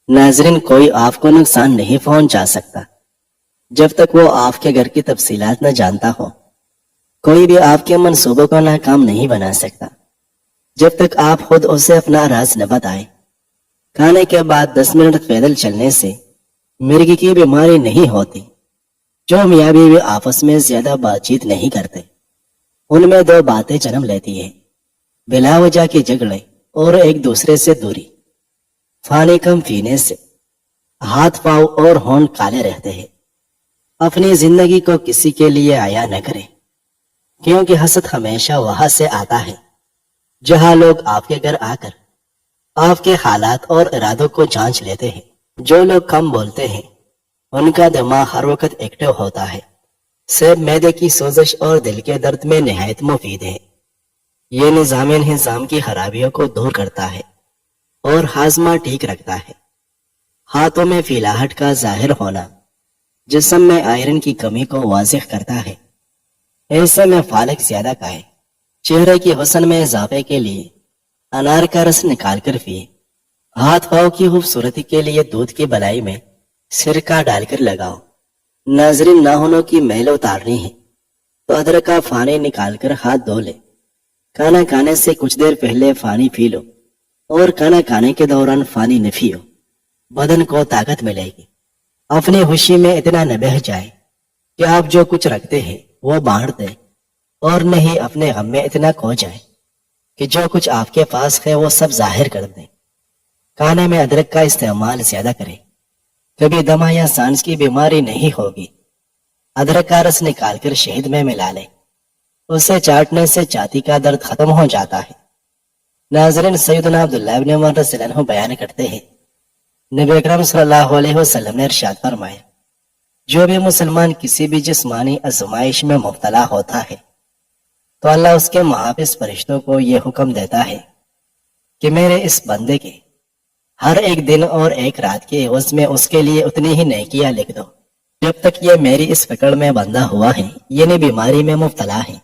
नाजरीन, कोई आपको नुकसान नहीं पहुंचा सकता जब तक वो आपके घर की तफसीलात न जानता हो। कोई भी आपके मंसूबों को नाकाम नहीं बना सकता जब तक आप खुद उसे अपना राज न बताएं। खाने के बाद 10 मिनट पैदल चलने से मिर्गी की बीमारी नहीं होती। जो मियाँ बीवी आपस में ज्यादा बातचीत नहीं करते, उनमें दो बातें जन्म लेती है, बिला वजह के झगड़े और एक दूसरे से दूरी। पानी कम पीने से हाथ पांव और होंठ काले रहते हैं। अपनी जिंदगी को किसी के लिए आया न करें, क्योंकि हसद हमेशा वहां से आता है जहां लोग आपके घर आकर आपके हालात और इरादों को जांच लेते हैं। जो लोग कम बोलते हैं उनका दिमाग हर वक्त एक्टिव होता है। सेब मैदे की सोजिश और दिल के दर्द में निहायत मुफीद है। ये निजाम की खराबियों को दूर करता है और हाजमा ठीक रखता है। हाथों में फीलाहट का जाहिर होना जिस्म में आयरन की कमी को वाज़िह करता है। ऐसे में फालक ज्यादा का है। चेहरे की हुस्न में इजाफे के लिए अनार का रस निकाल कर पिए। हाथ पाँव की खूबसूरती के लिए दूध की बलाई में सिरका डालकर लगाओ। नाजरीन, नाखूनों की मैल उतारनी है तो अदरक का पानी निकालकर हाथ धो ले। खाना खाने से कुछ देर पहले पानी पी लो और खाना खाने के दौरान पानी न पियो। बदन को ताकत मिलेगी। अपनी खुशी में इतना न बह जाए कि आप जो कुछ रखते हैं वो बांट दे, और नहीं अपने गम में इतना खो जाए कि जो कुछ आपके पास है वो सब जाहिर कर दे। खाने में अदरक का इस्तेमाल ज्यादा करें। कभी दमा या सांस की बीमारी नहीं होगी। अदरक का रस निकालकर शहद में मिला ले। उसे चाटने से छाती का दर्द खत्म हो जाता है। नाज़रीन, सैयदना अब्दुल्लाह इब्न उमर रज़ियल्लाहु अन्हु बयान करते हैं, नबी अकरम सल्लल्लाहु अलैहि वसल्लम ने इरशाद फरमाया, जो भी मुसलमान किसी भी जिस्मानी आजमाइश में मुब्तला होता है तो अल्लाह उसके मुहाफिज फरिश्तों को यह हुक्म देता है कि मेरे इस बंदे के हर एक दिन और एक रात के एवज में उसके लिए उतनी ही नेकियां लिख दो जब तक ये मेरी इस पकड़ में बंधा हुआ है, यानी बीमारी में मुब्तला है।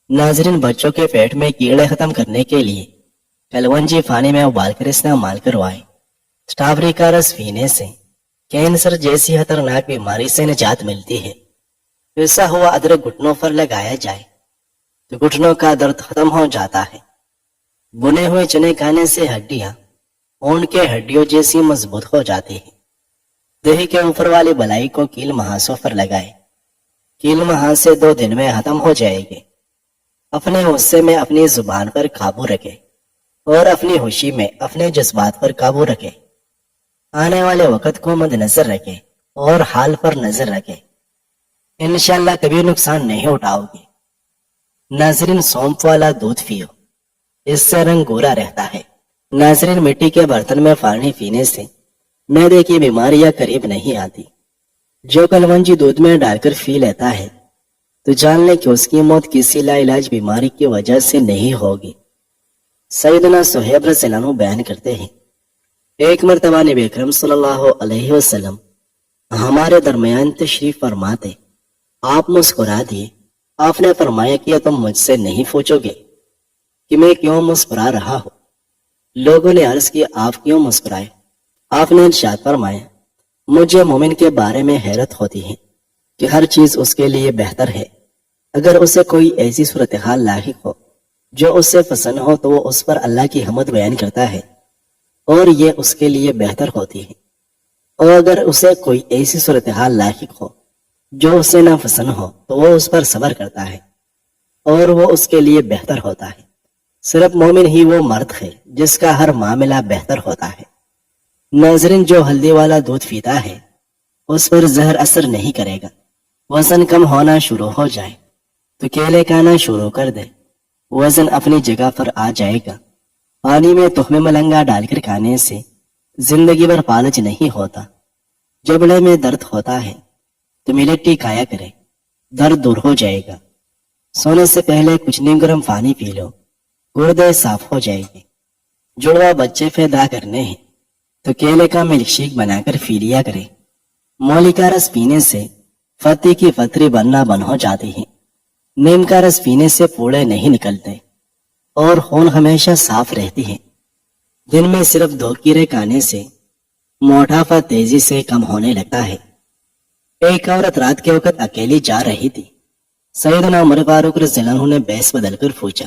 नाजरीन, बच्चों के पेट में कीड़े खत्म करने के लिए कलवंजी पानी में उबालकर इस्तेमाल करवाएं। स्ट्रॉबेरी का रस पीने से कैंसर जैसी खतरनाक बीमारी से निजात मिलती है। पिसा हुआ अदरक घुटनों पर लगाया जाए तो घुटनों का दर्द खत्म हो जाता है। बुने हुए चने खाने से हड्डियां ऊन के हड्डियों जैसी मजबूत हो जाती है। दही के ऊपर वाली बलाई को कील महासों पर लगाए। कील महासे 2 दिन में खत्म हो जाएगी। अपने गुस्से में अपनी जुबान पर काबू रखे और अपनी खुशी में अपने जज्बात पर काबू रखे। आने वाले वक्त को मद्देनजर रखे और हाल पर नजर रखे। इंशाअल्लाह कभी नुकसान नहीं उठाओगे। नाजरीन, सौंफ वाला दूध पियो, इससे रंग गोरा रहता है। नाजरीन, मिट्टी के बर्तन में पानी पीने से मैदे की बीमारियां करीब नहीं आती। जो कलवंजी दूध में डालकर पी लेता है तो जान ले कि उसकी मौत किसी लाइलाज बीमारी की वजह से नहीं होगी। सैयदना सुहैब रज़ियल्लाहु अन्हु बयान करते हैं, एक मर्तबा नबी अकरम सल्लल्लाहु अलैहि वसल्लम हमारे दरमियान तशरीफ फरमाते। आप मुस्कुरा दिए। आपने फरमाया कि तुम मुझसे नहीं पूछोगे कि मैं क्यों मुस्कुरा रहा हूं। लोगों ने अर्ज किया, आप क्यों मुस्कुराए? आपने इरशाद फरमाया, मुझे मोमिन के बारे में हैरत होती है कि हर चीज उसके लिए बेहतर है। अगर उसे कोई ऐसी सूरत हाल लाहिक हो जो उससे पसंद हो तो वो उस पर अल्लाह की हमद बयान करता है और ये उसके लिए बेहतर होती है। और अगर उसे कोई ऐसी सूरत हाल लाहिक हो जो उसे ना पसंद हो तो वो उस पर सब्र करता है और वो उसके लिए बेहतर होता है। सिर्फ मोमिन ही वो मर्द है जिसका हर मामला बेहतर होता है। नाजरीन, जो हल्दी वाला दूध पीता है उस पर जहर असर नहीं करेगा। वजन कम होना शुरू हो जाए तो केले खाना शुरू कर दे, वजन अपनी जगह पर आ जाएगा। पानी में तुख्मे मलंगा डालकर खाने से जिंदगी भर पालच नहीं होता। जबड़े में दर्द होता है तो मिलेट्टी खाया करे, दर्द दूर हो जाएगा। सोने से पहले कुछ नीम गर्म पानी पी लो, गुर्दे साफ हो जाएंगे। जुड़वा बच्चे पैदा करने हैं तो केले का मिल्क शेक बनाकर पी लिया करें। मौली का रस पीने से फत्ती की फतरी बनना बंद हो जाती है। नीम का रस पीने से पूड़े नहीं निकलते और खून हमेशा साफ रहती है। दिन में सिर्फ 2 कीड़े खाने से मोटापा तेजी से कम होने लगता है। एक औरत रात के वक्त अकेली जा रही थी। सैयदना उमर फारूक रज़ियल्लाहु अन्हु ने बहस बदलकर पूछा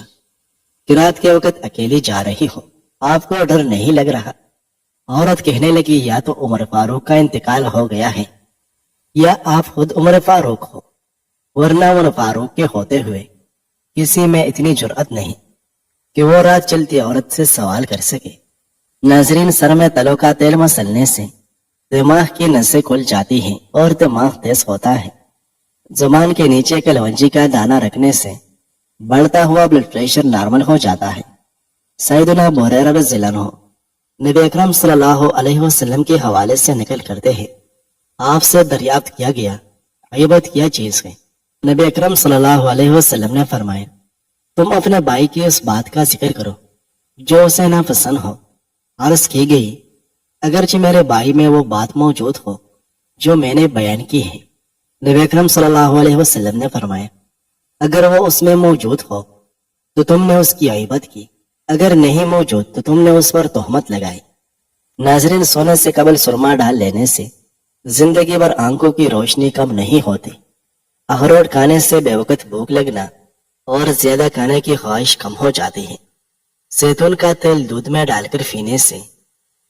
कि रात के वक्त अकेली जा रही हो, आपको डर नहीं लग रहा? औरत कहने लगी, या तो उमर फारूक का इंतकाल हो गया है या आप खुद उमर फारूक हो, वरना उमर फारूक के होते हुए किसी में इतनी जुर्अत नहीं कि वो रात चलती औरत से सवाल कर सके। नाजरीन, सर में तलों का तेल मसलने से दिमाग की नसें खुल जाती हैं और दिमाग तेज होता है। जुबान के नीचे कलवंजी का दाना रखने से बढ़ता हुआ ब्लड प्रेशर नॉर्मल हो जाता है। सैयदना अबू हुरैरा रज़ियल्लाहु अन्हु नबी अकरम सल्लल्लाहु अलैहि वसल्लम के हवाले से नकल करते हैं, आपसे दरियाफ्त किया गया, गीबत क्या चीज है? नबी अकरम सल्लल्लाहु अलैहि वसल्लम ने फरमाया, तुम अपने भाई की उस बात का जिक्र करो जो उसे नापसंद हो। अर्ज की गई, अगरचे मेरे भाई में वो बात मौजूद हो जो मैंने बयान की है। नबी अकरम सल्लल्लाहु अलैहि वसल्लम ने फरमाया, अगर वो उसमें मौजूद हो तो तुमने उसकी गीबत की, अगर नहीं मौजूद तो तुमने उस पर तोहमत लगाई। नाजरीन, सोने से कबल सुरमा डाल लेने से जिंदगी भर आंखों की रोशनी कम नहीं होती। अखरोट खाने से बेवकत भूख लगना और ज्यादा खाने की ख्वाहिश कम हो जाती है। जैतून का तेल दूध में डालकर पीने से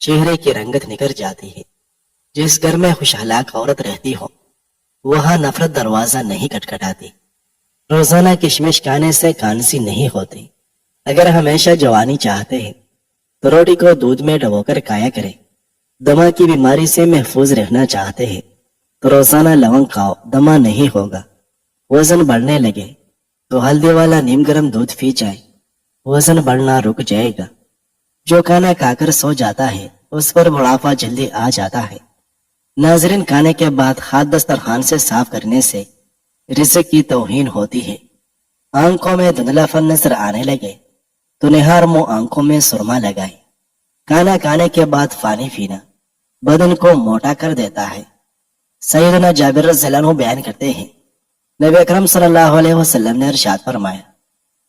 चेहरे की रंगत निखर जाती है। जिस घर में खुशहालाक औरत रहती हो वहां नफरत दरवाजा नहीं खटखटाती। रोजाना किशमिश खाने से कानसी नहीं होती। अगर हमेशा जवानी चाहते हैं तो रोटी को दूध में डुबोकर खाया करें। दमा की बीमारी से महफूज रहना चाहते हैं तो रोजाना लवंग खाओ, दमा नहीं होगा। वजन बढ़ने लगे तो हल्दी वाला नीम गर्म दूध पी जाए, वजन बढ़ना रुक जाएगा। जो खाना खाकर सो जाता है उस पर बुढ़ापा जल्दी आ जाता है। नाजरीन, खाने के बाद हाथ दस्तरखान से साफ करने से रिज़्क की तौहीन होती है। आंखों में धुंधलापन नजर आने लगे तो निहार मुंह आंखों में सुरमा लगाए। खाना खाने के बाद पानी पीना बदन को मोटा कर देता है। सैयदना जाबिर रज़ियल्लाहु अन्हु बयान करते हैं, नबी अकरम सल्लल्लाहु अलैहि वसल्लम ने इरशाद फरमाया,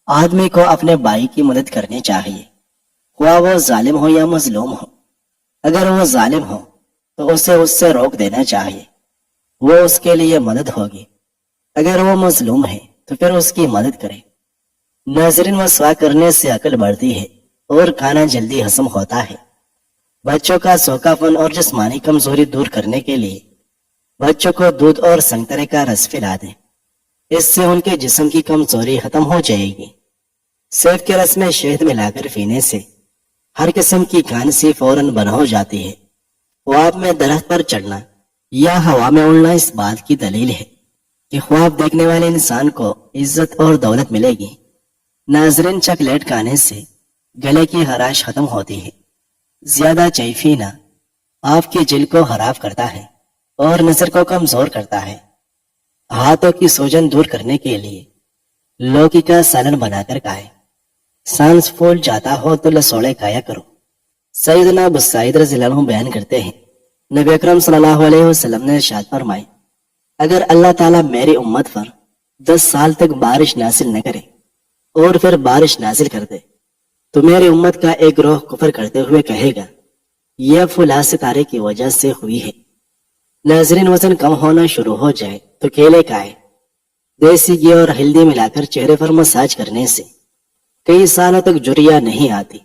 आदमी को अपने भाई की मदद करनी चाहिए, ख्वाह वो जालिम हो या मजलूम हो। अगर वो जालिम हो तो उसे उससे रोक देना चाहिए, वो उसके लिए मदद होगी। अगर वो मजलूम है तो फिर उसकी मदद करे। नाज़रीन, मसवाक करने से अकल बढ़ती है और खाना जल्दी हजम होता है। बच्चों का सोखापन और जिस्मानी कमजोरी दूर करने के लिए बच्चों को दूध और संतरे का रस पिला दें, इससे उनके जिस्म की कमजोरी खत्म हो जाएगी। सेब के रस में शहद मिलाकर पीने से हर किस्म की खांसी फौरन बंद हो जाती है। ख्वाब में दरख्त पर चढ़ना या हवा में उड़ना इस बात की दलील है कि ख्वाब देखने वाले इंसान को इज्जत और दौलत मिलेगी। नाजरीन, चॉकलेट खाने से गले की खराश खत्म होती है। ज्यादा चाय पीना आपकी जिल को खराब करता है और नजर को कमजोर करता है। हाथों की सूजन दूर करने के लिए लौकी का सालन बनाकर खाएं। सांस फूल जाता हो तो लसोड़े खाया करो। सैयदना अबू सईद रज़ियल्लाहु अन्हु बयान करते हैं, नबी अकरम सल्लल्लाहु अलैहि वसल्लम ने इरशाद फरमाया, अगर अल्लाह ताला मेरी उम्मत पर 10 साल तक बारिश नाजिल न करे और फिर बारिश नाजिल कर दे तो मेरी उम्मत का एक ग्रोह कुफर करते हुए कहेगा, यह फुला सितारे की वजह से हुई है। नाजरीन, वजन कम होना शुरू हो जाए तो केले खाएं। देसी घी और हल्दी मिलाकर चेहरे पर मसाज करने से कई सालों तक झुर्रियां नहीं आती।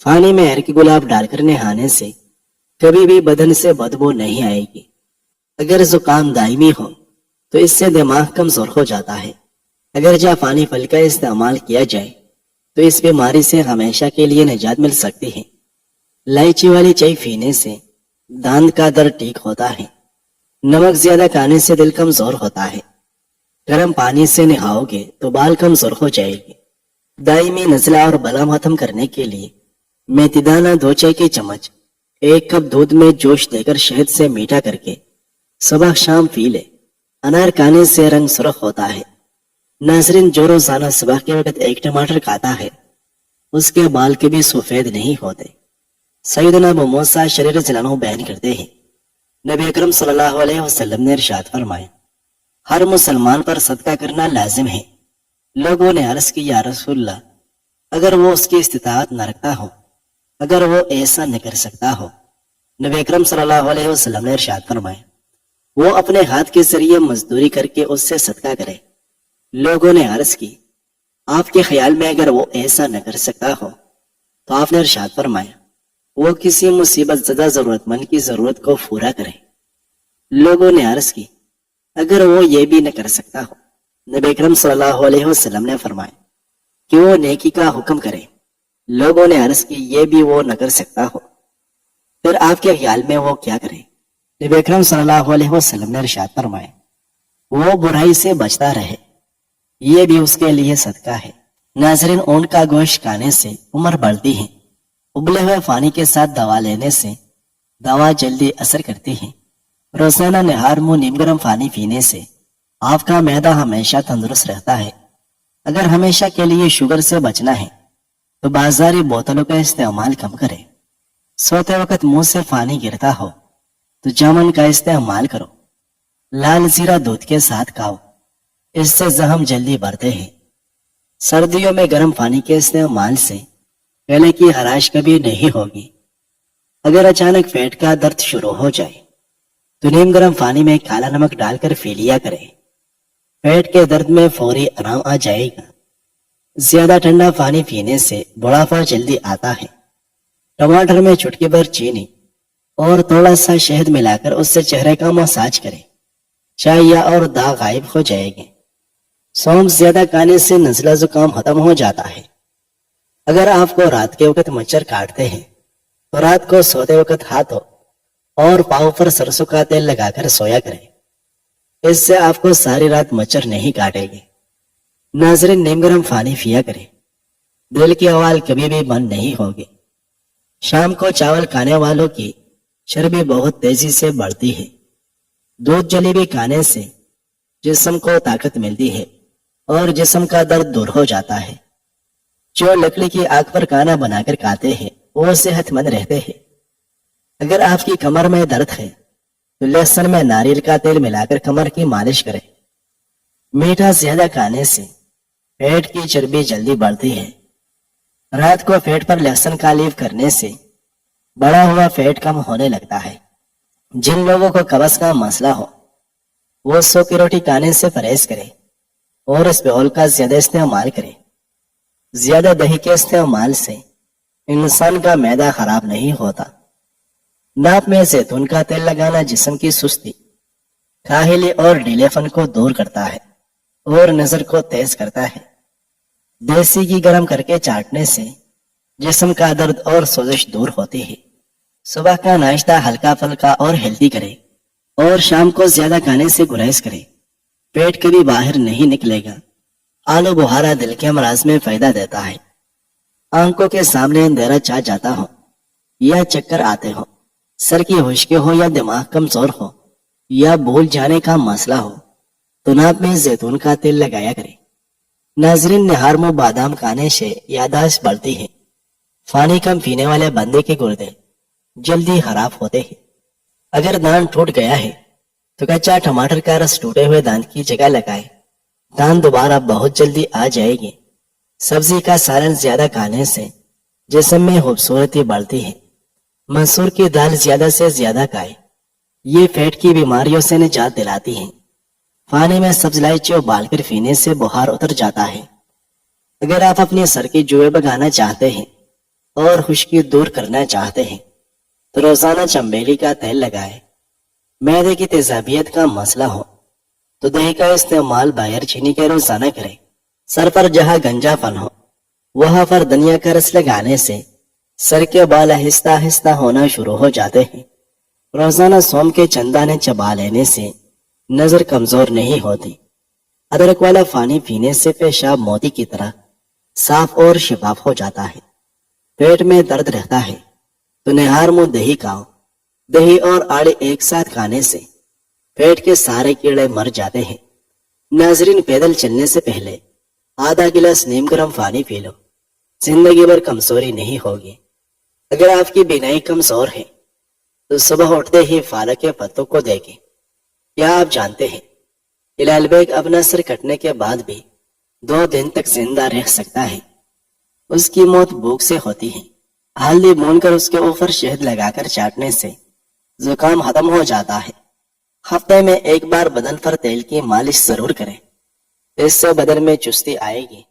पानी में हर की गुलाब डालकर नहाने से कभी भी बदन से बदबू नहीं आएगी। अगर जुकाम दायमी हो तो इससे दिमाग कमजोर हो जाता है। अगर जापानी फल का इस्तेमाल किया जाए तो इस बीमारी से हमेशा के लिए निजात मिल सकती है। इलायची वाली चाय पीने से दांत का दर्द ठीक होता है। नमक ज्यादा खाने से दिल कमजोर होता है। गर्म पानी से नहाओगे तो बाल कमजोर हो जाएंगे। दायमी नज़ला और बलगम खत्म करने के लिए मेथी दाना 2 चाय के चम्मच 1 कप दूध में जोश देकर शहद से मीठा करके सुबह शाम पी ले। अनार खाने से रंग सुर्ख होता है। नाजरीन, जो रोजाना सुबह के वक्त 1 टमाटर खाता है उसके बाल के भी सफेद नहीं होते। सैयदना अबू मूसा अशअरी रज़ियल्लाहु अन्हु बयान करते हैं, नबी अकरम सल्लल्लाहु अलैहि वसल्लम ने इरशाद फरमाया, हर मुसलमान पर सदका करना लाजिम है। लोगों ने अर्ज की, या रसूलल्लाह, अगर वो उसकी इस्तिताअत न रखता हो, अगर वो ऐसा न कर सकता हो? نبی اکرم صلی اللہ علیہ وسلم نے ارشاد فرمایا وہ اپنے ہاتھ کے ذریعے مزدوری کر کے اس سے صدقہ کرے۔ لوگوں نے عرض کی آپ کے خیال میں اگر وہ ایسا نہ کر سکتا ہو تو آپ نے ارشاد فرمایا وہ کسی مصیبت زدہ ضرورت مند کی ضرورت کو پورا کرے۔ لوگوں نے عرض کی اگر وہ یہ بھی نہ کر سکتا ہو؟ نبی اکرم صلی اللہ علیہ وسلم نے فرمایا کہ وہ نیکی کا حکم کرے۔ لوگوں نے عرض کی یہ بھی وہ نہ کر سکتا ہو، پھر آپ کے خیال میں وہ کیا کرے؟ نبی اکرم صلی اللہ علیہ وسلم نے ارشاد فرمایا وہ برائی سے بچتا رہے، یہ بھی اس کے لیے صدقہ ہے۔ ناظرین، اونٹ کا گوشت کھانے سے عمر بڑھتی ہے، ابلے ہوئے پانی کے ساتھ دوا لینے سے دوا جلدی اثر کرتی ہے۔ روزانہ نہار منہ نیم گرم پانی پینے سے آپ کا معدہ ہمیشہ تندرست رہتا ہے۔ اگر ہمیشہ کے لیے شوگر سے بچنا ہے تو بازاری بوتلوں کا استعمال کم کریں۔ سوتے وقت منہ سے پانی گرتا ہو تو جامن کا استعمال کرو۔ لال زیرہ دودھ کے ساتھ کھاؤ، اس سے زخم جلدی بڑھتے ہیں۔ سردیوں میں گرم پانی کے استعمال سے گلے کی خراش کبھی نہیں ہوگی۔ اگر اچانک پیٹ کا درد شروع ہو جائے تو نیم گرم پانی میں کالا نمک ڈال کر پی لیا کریں، پیٹ کے درد میں فوری آرام آ جائے گا۔ زیادہ ٹھنڈا پانی پینے سے بڑھاپا جلدی آتا ہے۔ ٹماٹر میں چٹکی بھر چینی اور تھوڑا سا شہد ملا کر اس سے چہرے کا مساج کریں، چاہیہ اور داغ غائب ہو جائے گے۔ سونف زیادہ کھانے سے نزلہ زکام ختم ہو جاتا ہے۔ اگر آپ کو رات کے وقت مچھر کاٹتے ہیں تو رات کو سوتے وقت ہاتھوں اور پاؤں پر سرسوں کا تیل لگا کر سویا کریں، اس سے آپ کو ساری رات مچھر نہیں کاٹے گے۔ ناظرین، نیم گرم پانی پیا کریں، دل کی آواز کبھی بھی بند نہیں ہوگی۔ شام کو چاول کھانے والوں کی چربی بہت تیزی سے بڑھتی ہے۔ دودھ جلیبی کھانے سے جسم کو طاقت ملتی ہے اور جسم کا درد دور ہو جاتا ہے۔ جو لکڑی کی آگ پر کھانا بنا کر کھاتے ہیں وہ صحت مند رہتے ہیں۔ اگر آپ کی کمر میں درد ہے تو لہسن میں ناریل کا تیل ملا کر کمر کی مالش کریں۔ میٹھا زیادہ کھانے سے پیٹ کی چربی جلدی بڑھتی ہے۔ رات کو پیٹ پر لہسن کا لیپ کرنے سے بڑا ہوا پیٹ کم ہونے لگتا ہے۔ جن لوگوں کو قبض کا مسئلہ ہو وہ 100 کی روٹی کھانے سے پرہیز کریں اور اسپیول کا زیادہ استعمال کریں۔ زیادہ دہی کے استعمال سے انسان کا معدہ خراب نہیں ہوتا۔ ناک میں زیتون کا تیل لگانا جسم کی سستی، کاہلی اور ڈھیلے پن کو دور کرتا ہے اور نظر کو تیز کرتا ہے۔ دیسی گھی گرم کر کے چاٹنے سے جسم کا درد اور سوزش دور ہوتی ہے۔ صبح کا ناشتہ ہلکا پھلکا اور ہیلدی کرے اور شام کو زیادہ کھانے سے گریز کرے، پیٹ کبھی باہر نہیں نکلے گا۔ آلو بخارا دل کے امراض میں فائدہ دیتا ہے۔ آنکھوں کے سامنے اندھیرا چھا جاتا ہو یا چکر آتے ہو، سر کی خشکی ہو یا دماغ کمزور ہو یا بھول جانے کا مسئلہ ہو تو ناک میں زیتون کا تیل لگایا کرے۔ ناظرین، نہار میں بادام کھانے سے یادداشت بڑھتی ہے۔ پانی کم پینے والے بندے کے گردے جلدی خراب ہوتے ہیں۔ اگر دانت ٹوٹ گیا ہے تو کچا ٹماٹر کا رس ٹوٹے ہوئے دانت کی جگہ لگائے، دانت دوبارہ بہت جلدی آ جائے گی۔ سبزی کا سالن زیادہ کھانے سے جسم میں خوبصورتی بڑھتی ہے۔ مسور کی دال زیادہ سے زیادہ کھائے، یہ پیٹ کی بیماریوں سے نجات دلاتی ہے۔ پانی میں سبز الائچی ابال کر پینے سے بخار اتر جاتا ہے۔ اگر آپ اپنے سر کی جوئیں بھگانا چاہتے ہیں اور خشکی دور کرنا چاہتے ہیں تو روزانہ چنبیلی کا تیل لگائے۔ معدے کی تیزابیت کا مسئلہ ہو تو دہی کا استعمال بغیر چینی کے روزانہ کریں۔ سر پر جہاں گنجا پن ہو وہاں پر دھنیا کا رس لگانے سے سر کے بال آہستہ آہستہ ہونا شروع ہو جاتے ہیں۔ روزانہ سونف کے چند دانے چبا لینے سے نظر کمزور نہیں ہوتی۔ ادرک والا پانی پینے سے پیشاب موتی کی طرح صاف اور شفاف ہو جاتا ہے۔ پیٹ میں درد رہتا ہے تو نہار منہ دہی کھاؤ۔ دہی اور آڑے ایک ساتھ کھانے سے پیٹ کے سارے کیڑے مر جاتے ہیں۔ ناظرین، پیدل چلنے سے پہلے آدھا گلاس نیم گرم پانی پی لو، زندگی بھر کمزوری نہیں ہوگی۔ اگر آپ کی بینائی کمزور ہے تو صبح اٹھتے ہی پالک کے پتوں کو دیکھیں۔ کیا آپ جانتے ہیں ہلال بیگ اپنا سر کٹنے کے بعد بھی 2 دن تک زندہ رہ سکتا ہے؟ اس کی موت بھوک سے ہوتی ہے۔ ہلدی بھون کر اس کے اوپر شہد لگا کر چاٹنے سے زکام ختم ہو جاتا ہے۔ ہفتے میں ایک بار بدن پر تیل کی مالش ضرور کریں، اس سے بدن میں چستی آئے گی